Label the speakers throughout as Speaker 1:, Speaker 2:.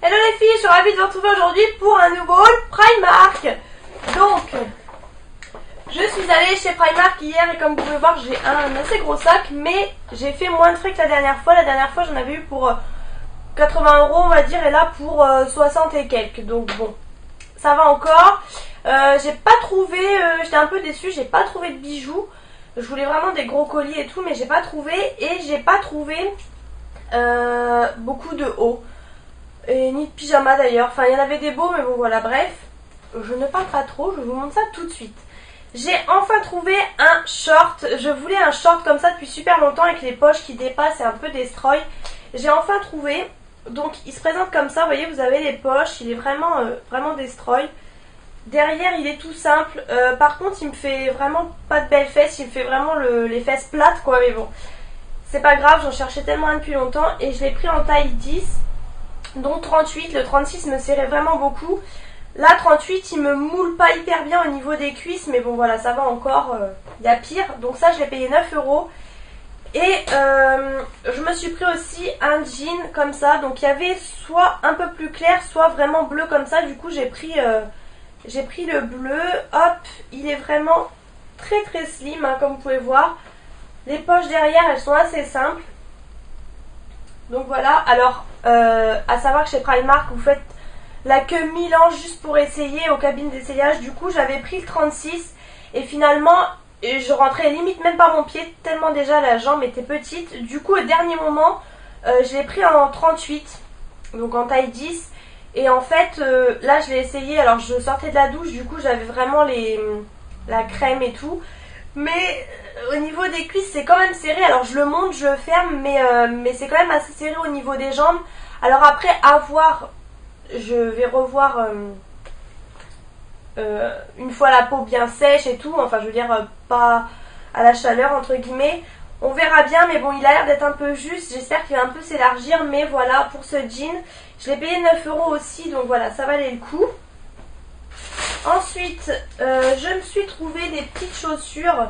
Speaker 1: Hello les filles, je suis ravie de vous retrouver aujourd'hui pour un nouveau haul Primark. Donc, je suis allée chez Primark hier et comme vous pouvez voir j'ai un assez gros sac, mais j'ai fait moins de frais que la dernière fois. La dernière fois j'en avais eu pour 80 € on va dire, et là pour 60 et quelques, donc bon, ça va encore. J'ai pas trouvé, j'étais un peu déçue, j'ai pas trouvé de bijoux. Je voulais vraiment des gros colliers et tout, mais j'ai pas trouvé, et j'ai pas trouvé beaucoup de hauts. Et ni de pyjama d'ailleurs, enfin il y en avait des beaux, mais bon voilà, bref, je ne parle pas trop, je vous montre ça tout de suite. J'ai enfin trouvé un short, je voulais un short comme ça depuis super longtemps avec les poches qui dépassent et un peu destroy. J'ai enfin trouvé, donc il se présente comme ça, vous voyez, vous avez les poches, il est vraiment, vraiment destroy. Derrière il est tout simple, par contre il me fait vraiment pas de belles fesses, il me fait vraiment les fesses plates quoi, mais bon. C'est pas grave, j'en cherchais tellement un depuis longtemps et je l'ai pris en taille 10. Donc 38, le 36 me serrait vraiment beaucoup. Là 38 il me moule pas hyper bien au niveau des cuisses, mais bon voilà, ça va encore, il y a pire. Donc ça je l'ai payé 9 €. Et je me suis pris aussi un jean comme ça, donc il y avait soit un peu plus clair, soit vraiment bleu comme ça. Du coup j'ai pris le bleu, hop, il est vraiment très très slim hein, comme vous pouvez voir. Les poches derrière elles sont assez simples. Donc voilà, alors à savoir que chez Primark vous faites la queue 1000 ans juste pour essayer aux cabines d'essayage. Du coup j'avais pris le 36 et finalement je rentrais limite même pas mon pied tellement déjà la jambe était petite. Du coup au dernier moment je l'ai pris en 38, donc en taille 10. Et en fait là je l'ai essayé, alors je sortais de la douche, du coup j'avais vraiment la crème et tout. Mais au niveau des cuisses c'est quand même serré, alors je le monte, je le ferme, mais c'est quand même assez serré au niveau des jambes. Alors après à voir, je vais revoir une fois la peau bien sèche et tout, enfin je veux dire pas à la chaleur entre guillemets. On verra bien, mais bon il a l'air d'être un peu juste, j'espère qu'il va un peu s'élargir, mais voilà pour ce jean. Je l'ai payé 9 € aussi, donc voilà, ça valait le coup. Ensuite, je me suis trouvé des petites chaussures,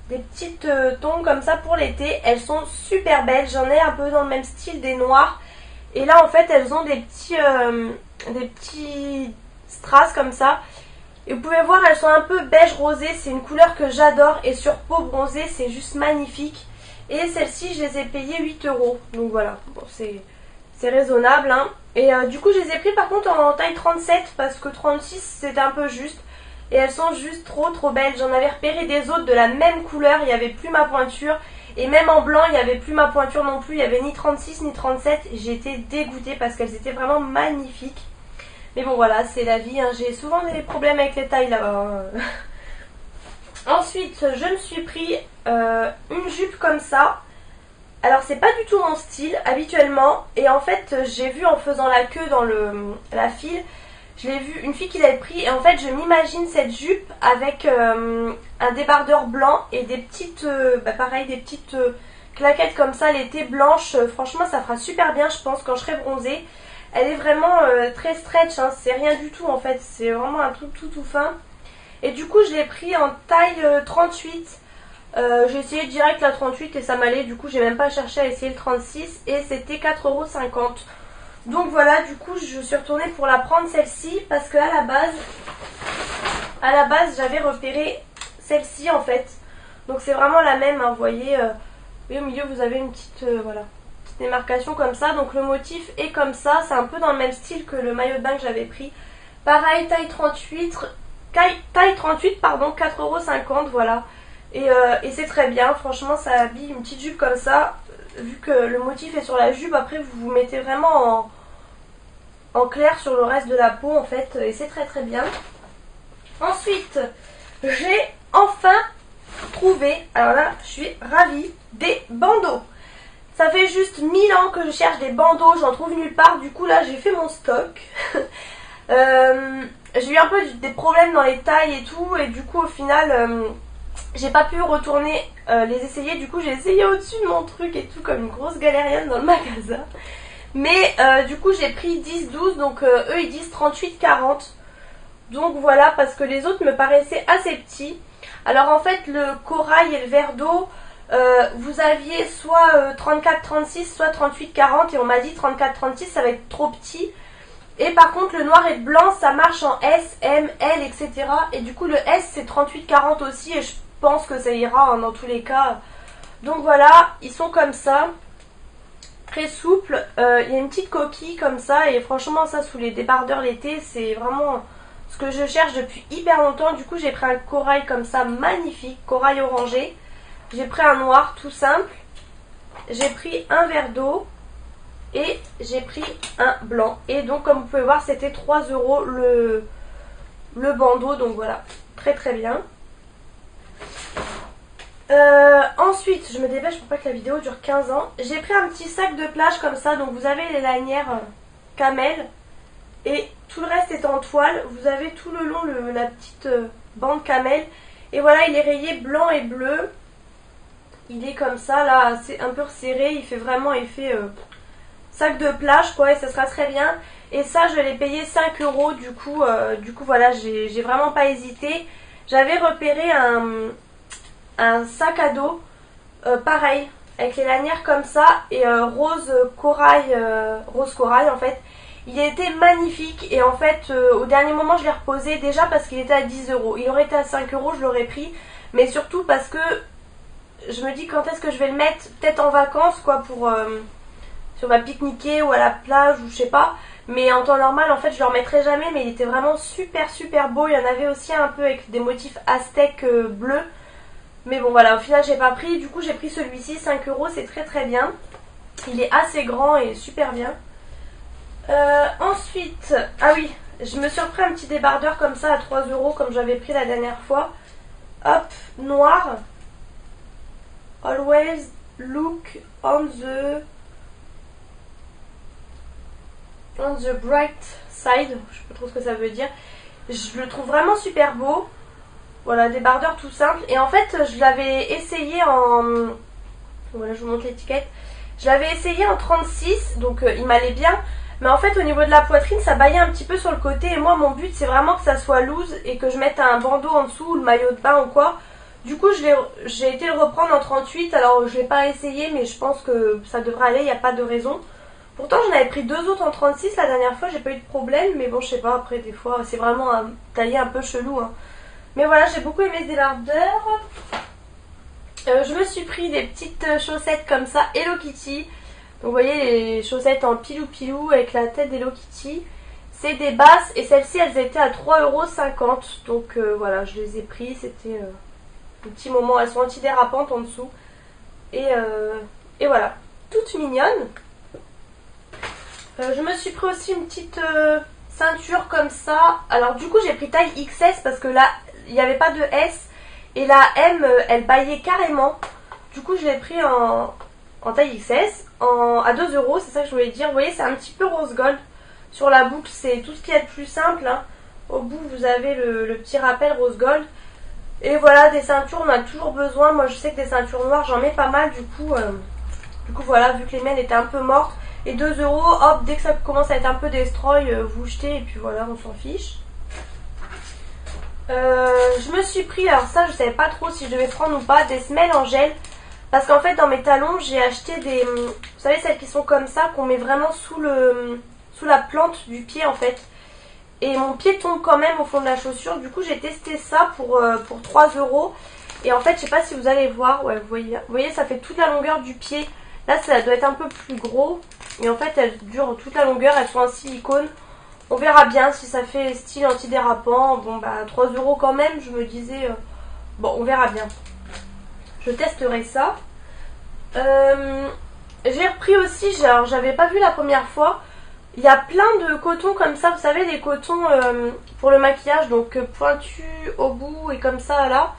Speaker 1: des petites tongs comme ça pour l'été. Elles sont super belles, j'en ai un peu dans le même style des noirs. Et là en fait elles ont des petits strass comme ça. Et vous pouvez voir, elles sont un peu beige rosé, c'est une couleur que j'adore. Et sur peau bronzée c'est juste magnifique. Et celles-ci je les ai payées 8 €. Donc voilà, bon, c'est raisonnable hein. Et du coup je les ai pris par contre en taille 37 parce que 36 c'était un peu juste. Et elles sont juste trop belles. J'en avais repéré des autres de la même couleur, il n'y avait plus ma pointure. Et même en blanc il n'y avait plus ma pointure non plus, il n'y avait ni 36 ni 37. J'ai été dégoûtée parce qu'elles étaient vraiment magnifiques. Mais bon voilà, c'est la vie hein. J'ai souvent des problèmes avec les tailles là-bas. Ensuite je me suis pris une jupe comme ça. Alors c'est pas du tout mon style habituellement, et en fait j'ai vu en faisant la queue dans la file, je l'ai vu une fille qui l'avait pris, et en fait je m'imagine cette jupe avec un débardeur blanc et des petites, pareil, des petites claquettes comme ça l'été blanches. Franchement ça fera super bien je pense quand je serai bronzée. Elle est vraiment très stretch hein, c'est rien du tout en fait, c'est vraiment un truc tout fin. Et du coup je l'ai pris en taille 38. J'ai essayé direct la 38 et ça m'allait, du coup j'ai même pas cherché à essayer le 36 et c'était 4,50 €. Donc voilà, du coup je suis retournée pour la prendre celle-ci parce que à la base j'avais repéré celle-ci en fait. Donc c'est vraiment la même hein, vous voyez, et au milieu vous avez une petite voilà, petite démarcation comme ça. Donc le motif est comme ça, c'est un peu dans le même style que le maillot de bain que j'avais pris. Pareil, taille 38 pardon, 4,50 € voilà. Et c'est très bien, franchement ça habille une petite jupe comme ça. Vu que le motif est sur la jupe, après vous vous mettez vraiment en clair sur le reste de la peau en fait, et c'est très bien. Ensuite j'ai enfin trouvé, alors là je suis ravie, des bandeaux. Ça fait juste 1000 ans que je cherche des bandeaux, j'en trouve nulle part. Du coup là j'ai fait mon stock. J'ai eu un peu des problèmes dans les tailles et tout, et du coup au final j'ai pas pu retourner les essayer. Du coup j'ai essayé au-dessus de mon truc et tout comme une grosse galérienne dans le magasin. Mais du coup j'ai pris 10-12, donc eux ils disent 38-40. Donc voilà, parce que les autres me paraissaient assez petits. Alors en fait le corail et le verre d'eau, Vous aviez soit 34-36, soit 38-40 et on m'a dit 34-36 ça va être trop petit. Et par contre le noir et le blanc ça marche en S, M, L, etc. Et du coup le S c'est 38-40 aussi et je pense que ça ira hein, dans tous les cas. Donc voilà, ils sont comme ça. Très souple, il y a une petite coquille comme ça et franchement ça sous les débardeurs l'été c'est vraiment ce que je cherche depuis hyper longtemps. Du coup j'ai pris un corail comme ça magnifique, corail orangé. J'ai pris un noir tout simple, j'ai pris un verre d'eau et j'ai pris un blanc. Et donc comme vous pouvez voir c'était 3 € le bandeau, donc voilà, très très bien. Ensuite, je me dépêche pour pas que la vidéo dure 15 ans. J'ai pris un petit sac de plage comme ça. Donc vous avez les lanières camel et tout le reste est en toile. Vous avez tout le long la petite bande camel. Et voilà, il est rayé blanc et bleu. Il est comme ça là, c'est un peu resserré. Il fait vraiment effet sac de plage quoi et ça sera très bien. Et ça, je l'ai payé 5 € du coup voilà, j'ai vraiment pas hésité. J'avais repéré un sac à dos pareil avec les lanières comme ça et rose corail en fait. Il était magnifique et en fait au dernier moment je l'ai reposé déjà parce qu'il était à 10 €. Il aurait été à 5 € je l'aurais pris, mais surtout parce que je me dis quand est-ce que je vais le mettre, peut-être en vacances quoi, pour si on va pique-niquer ou à la plage ou je sais pas. Mais en temps normal en fait je le remettrai jamais, mais il était vraiment super super beau. Il y en avait aussi un peu avec des motifs aztèques bleus. Mais bon voilà, au final j'ai pas pris, du coup j'ai pris celui-ci, 5 €, c'est très très bien. Il est assez grand et super bien. Ensuite, ah oui, je me suis repris un petit débardeur comme ça à 3 € comme j'avais pris la dernière fois. Hop, noir. Always look on the bright side, je sais pas trop ce que ça veut dire. Je le trouve vraiment super beau. Voilà, débardeur tout simple. Et en fait, je l'avais essayé en... Voilà, je vous montre l'étiquette. Je l'avais essayé en 36, donc il m'allait bien. Mais en fait, au niveau de la poitrine, ça baillait un petit peu sur le côté. Et moi, mon but, c'est vraiment que ça soit loose et que je mette un bandeau en dessous, ou le maillot de bain ou quoi. Du coup, j'ai été le reprendre en 38. Alors, je l'ai pas essayé, mais je pense que ça devrait aller, il n'y a pas de raison. Pourtant, j'en avais pris 2 autres en 36 la dernière fois, j'ai pas eu de problème. Mais bon, je sais pas, après, des fois, c'est vraiment un taillé un peu chelou, hein. Mais voilà, j'ai beaucoup aimé ce débardeur. Je me suis pris des petites chaussettes comme ça, Hello Kitty. Donc vous voyez les chaussettes en pilou-pilou avec la tête d'Hello Kitty. C'est des basses et celles-ci elles étaient à 3,50 €. Donc voilà, je les ai pris. C'était un petit moment. Elles sont antidérapantes en dessous. Et voilà, toutes mignonnes. Je me suis pris aussi une petite ceinture comme ça. Alors du coup j'ai pris taille XS parce que là il n'y avait pas de S et la M elle baillait carrément. Du coup je l'ai pris en taille XS à 2 €, c'est ça que je voulais dire. Vous voyez, c'est un petit peu rose gold sur la boucle, c'est tout ce qu'il y a de plus simple, hein. Au bout vous avez le petit rappel rose gold. Et voilà, des ceintures on a toujours besoin. Moi je sais que des ceintures noires j'en mets pas mal, du coup voilà, vu que les miennes étaient un peu mortes. Et 2 €, hop, dès que ça commence à être un peu destroy, vous jetez et puis voilà, on s'en fiche. Je me suis pris, alors ça je savais pas trop si je devais prendre ou pas, des semelles en gel. Parce qu'en fait dans mes talons j'ai acheté des, vous savez celles qui sont comme ça, qu'on met vraiment sous la plante du pied en fait. Et mon pied tombe quand même au fond de la chaussure, du coup j'ai testé ça pour 3 €. Et en fait je sais pas si vous allez voir, ouais vous voyez ça fait toute la longueur du pied. Là ça doit être un peu plus gros. Et en fait elles durent toute la longueur, elles sont en silicone. On verra bien si ça fait style antidérapant. Bon bah 3 € quand même, je me disais, bon on verra bien. Je testerai ça. J'ai repris aussi, j'avais pas vu la première fois. Il y a plein de cotons comme ça, vous savez des cotons pour le maquillage, donc pointus au bout et comme ça là.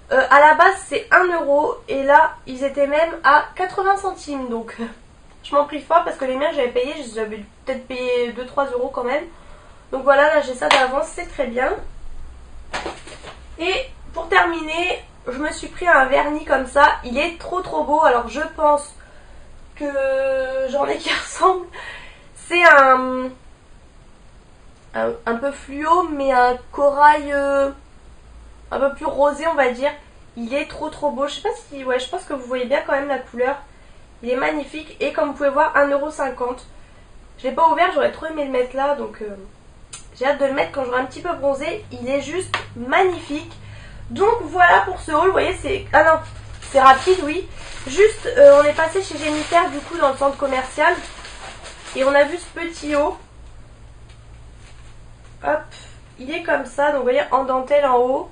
Speaker 1: À la base c'est 1 € et là ils étaient même à 80 centimes, donc je m'en prie fort parce que les miens j'avais payé, j'avais peut-être payé 2-3 € quand même. Donc voilà, là j'ai ça d'avance, c'est très bien. Et pour terminer, je me suis pris un vernis comme ça, il est trop beau. Alors je pense que j'en ai qui ressemblent. C'est un peu fluo, mais un corail un peu plus rosé on va dire. Il est trop beau. Je sais pas si... Ouais, je pense que vous voyez bien quand même la couleur. Il est magnifique. Et comme vous pouvez voir, 1,50 €. Je l'ai pas ouvert, j'aurais trop aimé le mettre là. Donc j'ai hâte de le mettre quand j'aurai un petit peu bronzé. Il est juste magnifique. Donc voilà pour ce haul. Vous voyez, c'est... Ah non, c'est rapide, oui. Juste, on est passé chez Jennifer du coup dans le centre commercial. Et on a vu ce petit haut. Hop. Il est comme ça. Donc vous voyez, en dentelle en haut.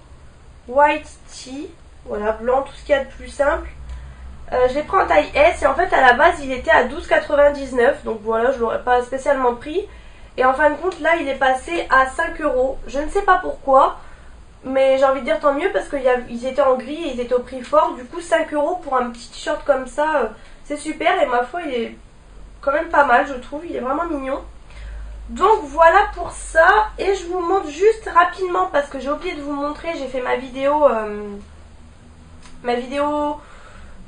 Speaker 1: White tee. Voilà, blanc, tout ce qu'il y a de plus simple. Je l'ai pris en taille S et en fait à la base il était à 12,99 €. Donc voilà, je ne l'aurais pas spécialement pris. Et en fin de compte là il est passé à 5 €. Je ne sais pas pourquoi. Mais j'ai envie de dire tant mieux parce qu'ils étaient en gris et ils étaient au prix fort. Du coup 5 € pour un petit t-shirt comme ça, c'est super. Et ma foi il est quand même pas mal je trouve. Il est vraiment mignon. Donc voilà pour ça. Et je vous montre juste rapidement parce que j'ai oublié de vous montrer. J'ai fait ma vidéo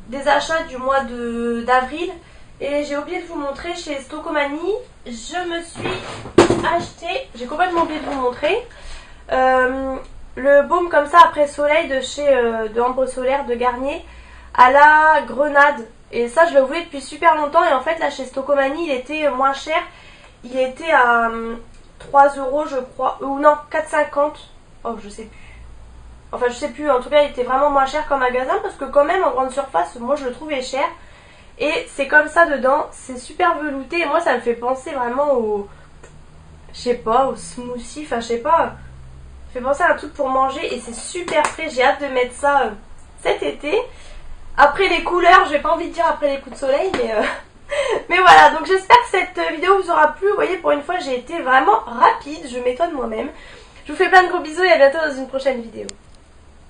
Speaker 1: des achats du mois d'avril et j'ai oublié de vous montrer chez Stocomanie. Je me suis acheté, j'ai complètement oublié de vous montrer, le baume comme ça après soleil de chez de Ambre Solaire de Garnier à la grenade. Et ça je le voulais depuis super longtemps et en fait là chez Stocomanie il était moins cher. Il était à 3 € je crois, ou non 4,50 €. Oh je sais plus. Enfin je sais plus, en tout cas il était vraiment moins cher qu'en magasin parce que quand même en grande surface moi je le trouvais cher. Et c'est comme ça dedans, c'est super velouté et moi ça me fait penser vraiment au... Je sais pas, au smoothie, enfin je sais pas. Ça fait penser à un truc pour manger et c'est super frais, j'ai hâte de mettre ça cet été. Après les couleurs, j'ai pas envie de dire après les coups de soleil mais... Mais voilà, donc j'espère que cette vidéo vous aura plu. Vous voyez pour une fois j'ai été vraiment rapide, je m'étonne moi-même. Je vous fais plein de gros bisous et à bientôt dans une prochaine vidéo.